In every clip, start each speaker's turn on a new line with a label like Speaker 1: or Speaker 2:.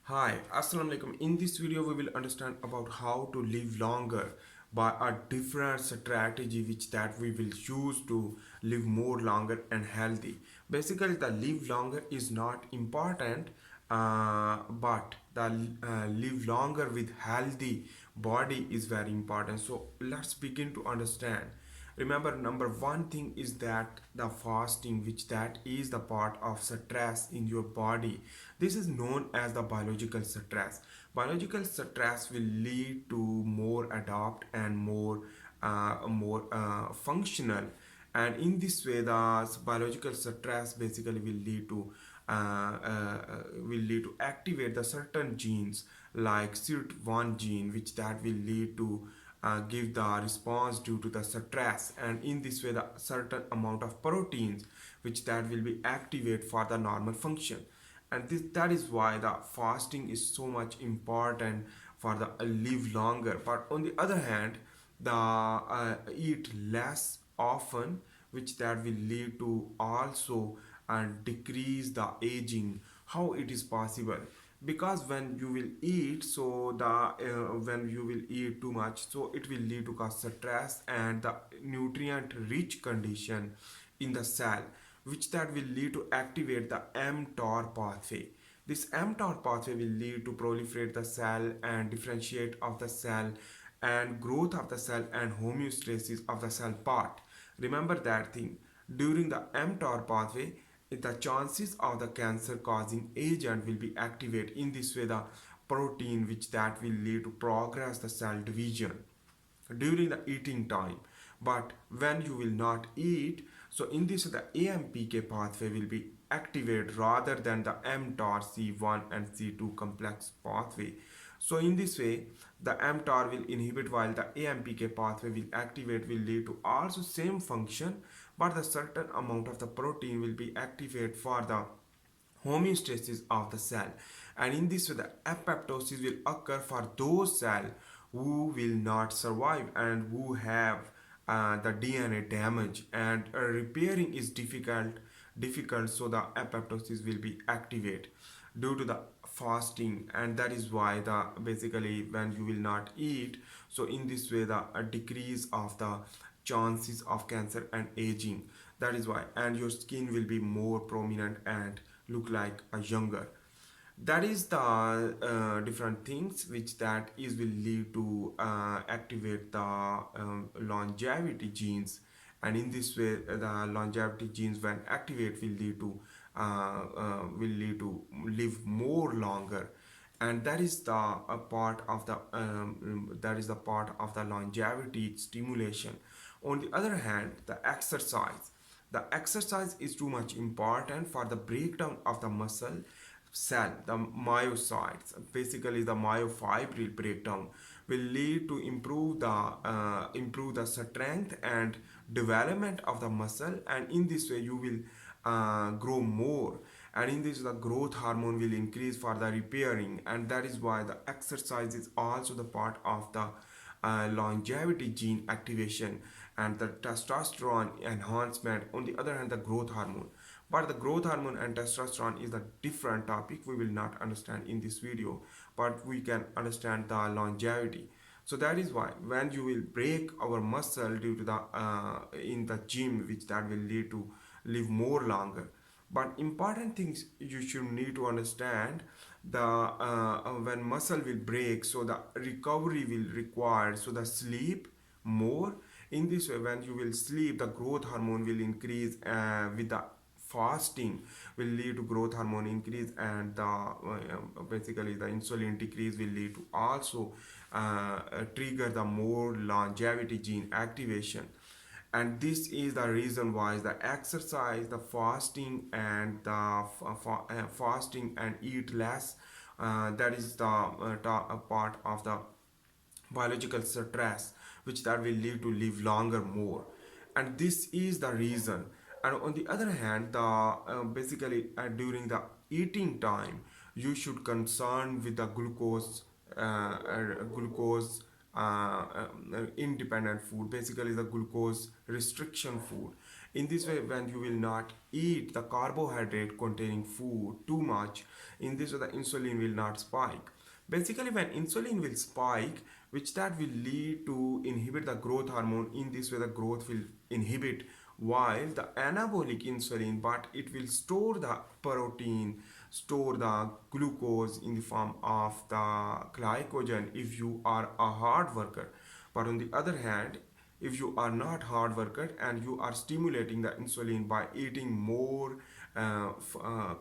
Speaker 1: Hi, Assalamu alaikum. In this video, we will understand about how to live longer by a different strategy which that we will use to live more longer and healthy. Basically, the live longer is not important, but the live longer with healthy body is very important. So let's begin to understand. Remember, number one thing is that the fasting, which that is the part of stress in your body. This is known as the biological stress. Biological stress will lead to more adapt and more functional, and in this way the biological stress basically will lead to activate the certain genes like SIRT1 gene, which that will lead to give the response due to the stress, and in this way the certain amount of proteins which that will be activate for the normal function. And that is why the fasting is so much important for the live longer. But on the other hand, the eat less often, which that will lead to also decrease the aging. How it is possible? Because when you will eat, so the when you will eat too much, so it will lead to cause stress and the nutrient rich condition in the cell, which that will lead to activate the mTOR pathway. This mTOR pathway will lead to proliferate the cell and differentiate of the cell and growth of the cell and homeostasis of the cell part. Remember that thing. During the mTOR pathway, the chances of the cancer causing agent will be activated. In this way, the protein which that will lead to progress the cell division during the eating time. But when you will not eat, so in this the AMPK pathway will be activated rather than the mTOR C1 and C2 complex pathway. So in this way the mTOR will inhibit while the AMPK pathway will activate, will lead to also same function, but the certain amount of the protein will be activated for the homeostasis of the cell, and in this way the apoptosis will occur for those cells who will not survive and who have the DNA damage, and repairing is difficult, so the apoptosis will be activated due to the fasting. And that is why the basically when you will not eat, so in this way the decrease of the chances of cancer and aging. That is why, and your skin will be more prominent and look like a younger. That is the different things which that is will lead to activate the longevity genes, and in this way the longevity genes when activate will lead to live more longer. And that is the part of the longevity stimulation. On the other hand, the exercise is too much important for the breakdown of the muscle cell. The myocytes, basically the myofibril breakdown, will lead to improve the strength and development of the muscle, and in this way you will grow more, and in this the growth hormone will increase for the repairing. And that is why the exercise is also the part of the longevity gene activation and the testosterone enhancement. On the other hand, the growth hormone, but the growth hormone and testosterone is a different topic we will not understand in this video, but we can understand the longevity. So that is why when you will break our muscle due to the in the gym, which that will lead to live more longer. But important things you should need to understand, the when muscle will break, so the recovery will require, so the sleep more. In this way when you will sleep, the growth hormone will increase, with the fasting will lead to growth hormone increase, and the basically the insulin decrease will lead to also trigger the more longevity gene activation. And this is the reason why the exercise, the fasting, and the fasting and eat less, that is the part of the biological stress which that will lead to live longer more. And this is the reason. And on the other hand, the basically during the eating time you should concern with the glucose independent food, basically the glucose restriction food. In this way, when you will not eat the carbohydrate containing food too much, in this way the insulin will not spike. Basically, when insulin will spike, which that will lead to inhibit the growth hormone, in this way the growth will inhibit, while the anabolic insulin, but it will store the protein, store the glucose in the form of the glycogen if you are a hard worker. But on the other hand, if you are not hard worker and you are stimulating the insulin by eating more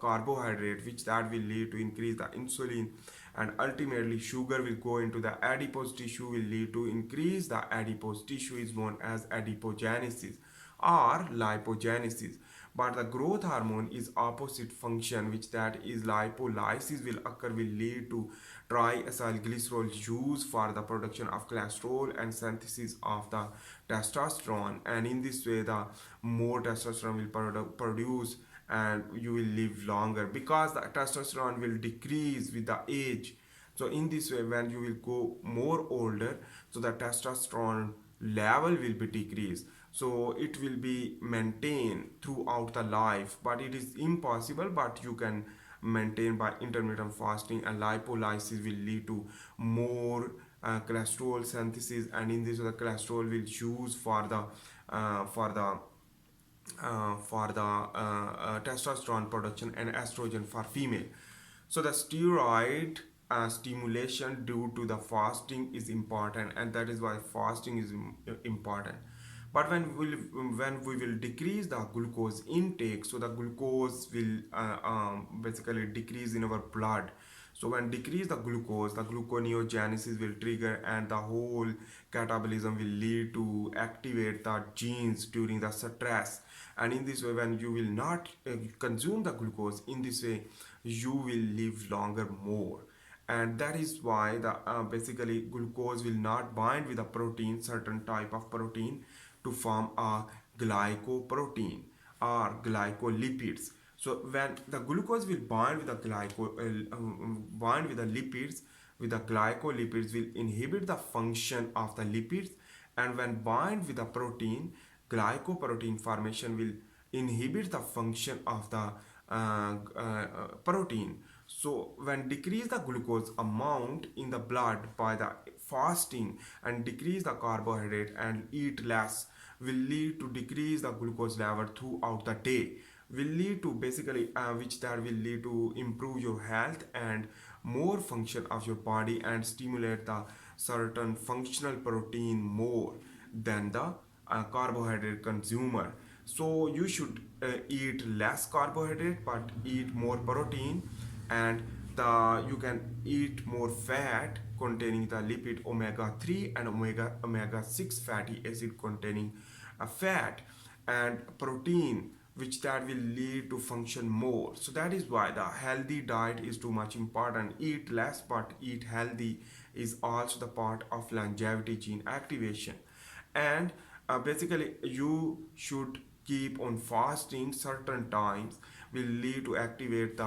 Speaker 1: carbohydrate, which that will lead to increase the insulin, and ultimately sugar will go into the adipose tissue, will lead to increase the adipose tissue, is known as adipogenesis or lipogenesis. But the growth hormone is opposite function, which that is lipolysis will occur, will lead to triacylglycerol used for the production of cholesterol and synthesis of the testosterone. And in this way the more testosterone will produce, and you will live longer because the testosterone will decrease with the age. So in this way, when you will go more older, so the testosterone level will be decreased, so it will be maintained throughout the life, but it is impossible, but you can maintain by intermittent fasting, and lipolysis will lead to more cholesterol synthesis, and in this way the cholesterol will use for the uh, for the testosterone production and estrogen for female. So the steroid stimulation due to the fasting is important, and that is why fasting is important. But when we will decrease the glucose intake, so the glucose will basically decrease in our blood. So when decrease the gluconeogenesis will trigger, and the whole catabolism will lead to activate the genes during the stress. And in this way, when you will not consume the glucose, in this way you will live longer more. And that is why the basically glucose will not bind with a protein, certain type of protein, to form a glycoprotein or glycolipids. So when the glucose will bind with the bind with the lipids, with the glycolipids will inhibit the function of the lipids, and when bind with the protein, glycoprotein formation will inhibit the function of the protein. So when decrease the glucose amount in the blood by the fasting, and decrease the carbohydrate and eat less, will lead to decrease the glucose level throughout the day, will lead to basically which that will lead to improve your health and more function of your body, and stimulate the certain functional protein more than the carbohydrate consumer. So you should eat less carbohydrate but eat more protein, and you can eat more fat containing the lipid omega 3 and omega 6 fatty acid containing fat, and protein, which that will lead to function more. So that is why the healthy diet is too much important. Eat less but eat healthy is also the part of longevity gene activation. And basically you should keep on fasting certain times, will lead to activate the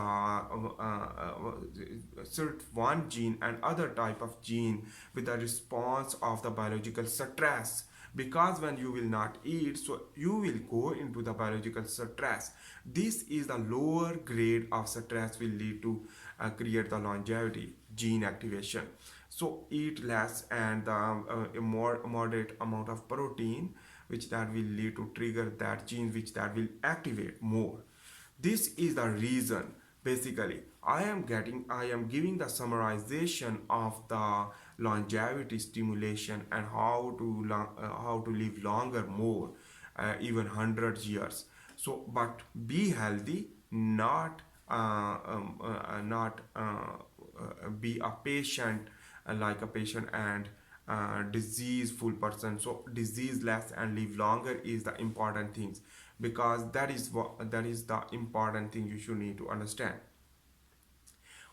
Speaker 1: SIRT1 gene and other type of gene with the response of the biological stress. Because when you will not eat, so you will go into the biological stress. This is the lower grade of stress will lead to create the longevity gene activation. So eat less and a more moderate amount of protein, which that will lead to trigger that gene, which that will activate more. This is the reason. Basically, I am giving the summarization of the longevity stimulation, and how to live longer more, even 100 years. So but be healthy, not be a patient, like a patient, and diseaseful person. So disease less and live longer is the important things, because that is the important thing you should need to understand.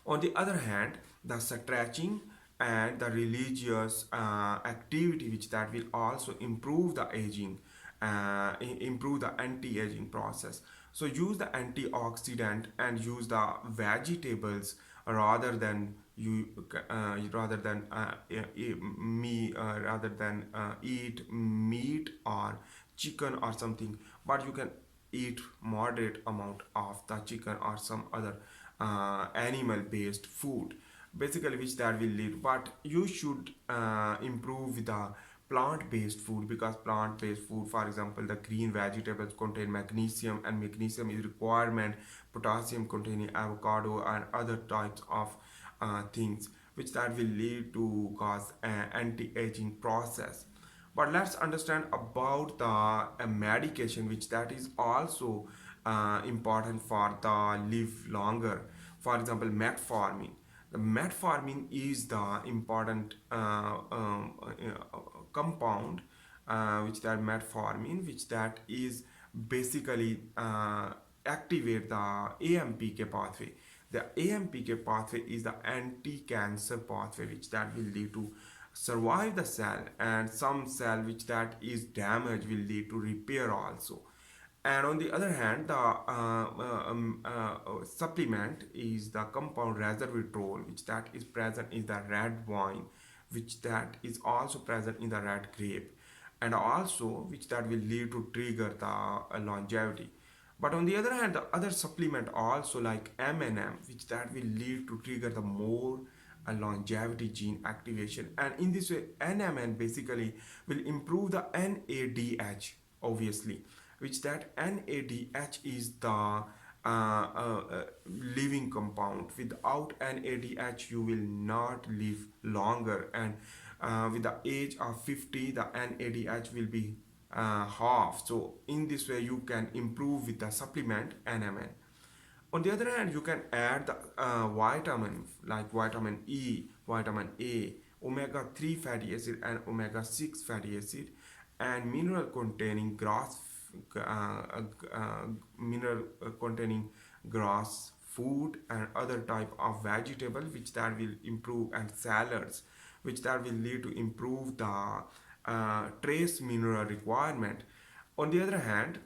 Speaker 1: On the other hand, the stretching and the religious activity, which that will also improve the aging, improve the anti-aging process. So use the antioxidant and use the vegetables rather than rather than eat meat or chicken or something. but you can eat moderate amount of the chicken or some other animal based food, basically which that will lead. But you should improve the plant based food, because plant based food, for example the green vegetables, contain magnesium, and magnesium is requirement, potassium containing avocado and other types of things, which that will lead to cause anti-aging process. But let's understand about the medication, which that is also important for the live longer. For example, metformin. The metformin is the important compound, which that metformin, which that is basically activate the AMPK pathway. The AMPK pathway is the anti-cancer pathway, which that will lead to survive the cell, and some cell which that is damaged will lead to repair also. And on the other hand, the supplement is the compound resveratrol, which that is present in the red wine, which that is also present in the red grape, and also which that will lead to trigger the longevity. But on the other hand, the other supplement also like M&M, which that will lead to trigger the more longevity gene activation. And in this way, NMN basically will improve the NADH, obviously, which that NADH is the living compound. Without NADH, you will not live longer, and with the age of 50, the NADH will be half. So in this way, you can improve with the supplement NMN. On the other hand, you can add the vitamin like vitamin E, vitamin A, omega 3 fatty acid, and omega 6 fatty acid, and mineral containing grass, mineral containing grass food, and other type of vegetable, which that will improve, and salads, which that will lead to improve the trace mineral requirement. On the other hand,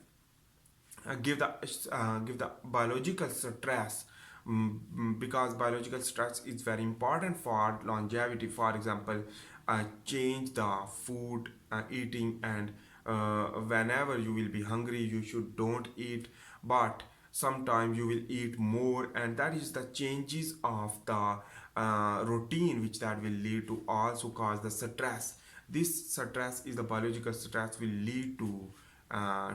Speaker 1: give the biological stress, because biological stress is very important for longevity. For example, change the food eating, and whenever you will be hungry you should don't eat, but sometimes you will eat more, and that is the changes of the routine, which that will lead to also cause the stress. This stress is the biological stress will lead to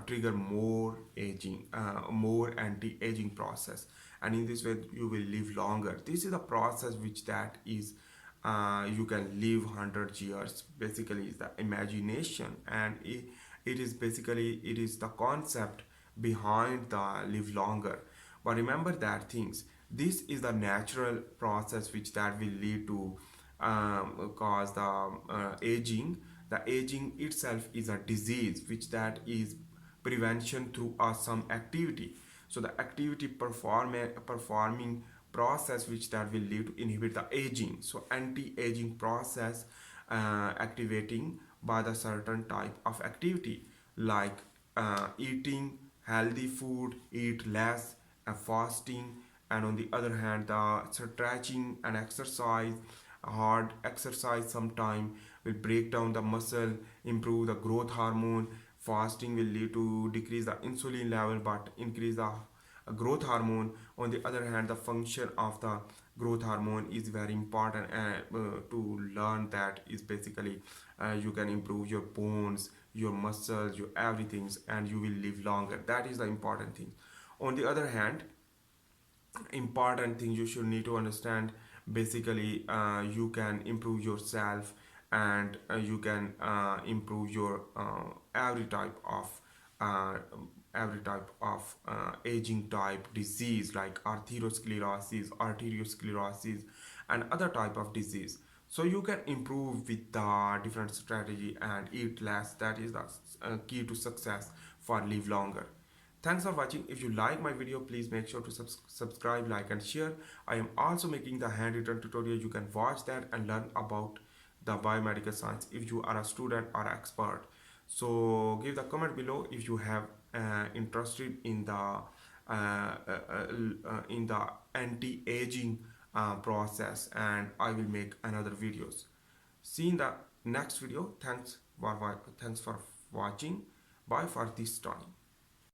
Speaker 1: trigger more aging, more anti-aging process, and in this way you will live longer. This is a process which that is you can live 100 years. Basically is the imagination, and it is basically it is the concept behind the live longer. But remember that things, this is the natural process which that will lead to cause the aging. The aging itself is a disease, which that is prevention through some activity. So the activity performing process, which that will lead to inhibit the aging. So anti-aging process activating by the certain type of activity, like eating healthy food, eat less, fasting, and on the other hand the stretching and exercise. Hard exercise sometime will break down the muscle, improve the growth hormone. Fasting will lead to decrease the insulin level but increase the growth hormone. On the other hand, the function of the growth hormone is very important, and to learn that is basically you can improve your bones, your muscles, your everything, and you will live longer. That is the important thing. On the other hand, important thing you should need to understand, basically you can improve yourself, and you can improve your uh, every type of aging type disease, like arteriosclerosis, and other type of disease. So you can improve with the different strategy and eat less. That is the key to success for live longer. Thanks for watching. If you like my video, please make sure to subscribe, like, and share. I am also making the handwritten tutorial. You can watch that and learn about the biomedical science if you are a student or expert. So give the comment below if you have interested in the anti-aging process, and I will make another videos. See you in the next video. Thanks for watching. Bye for this time.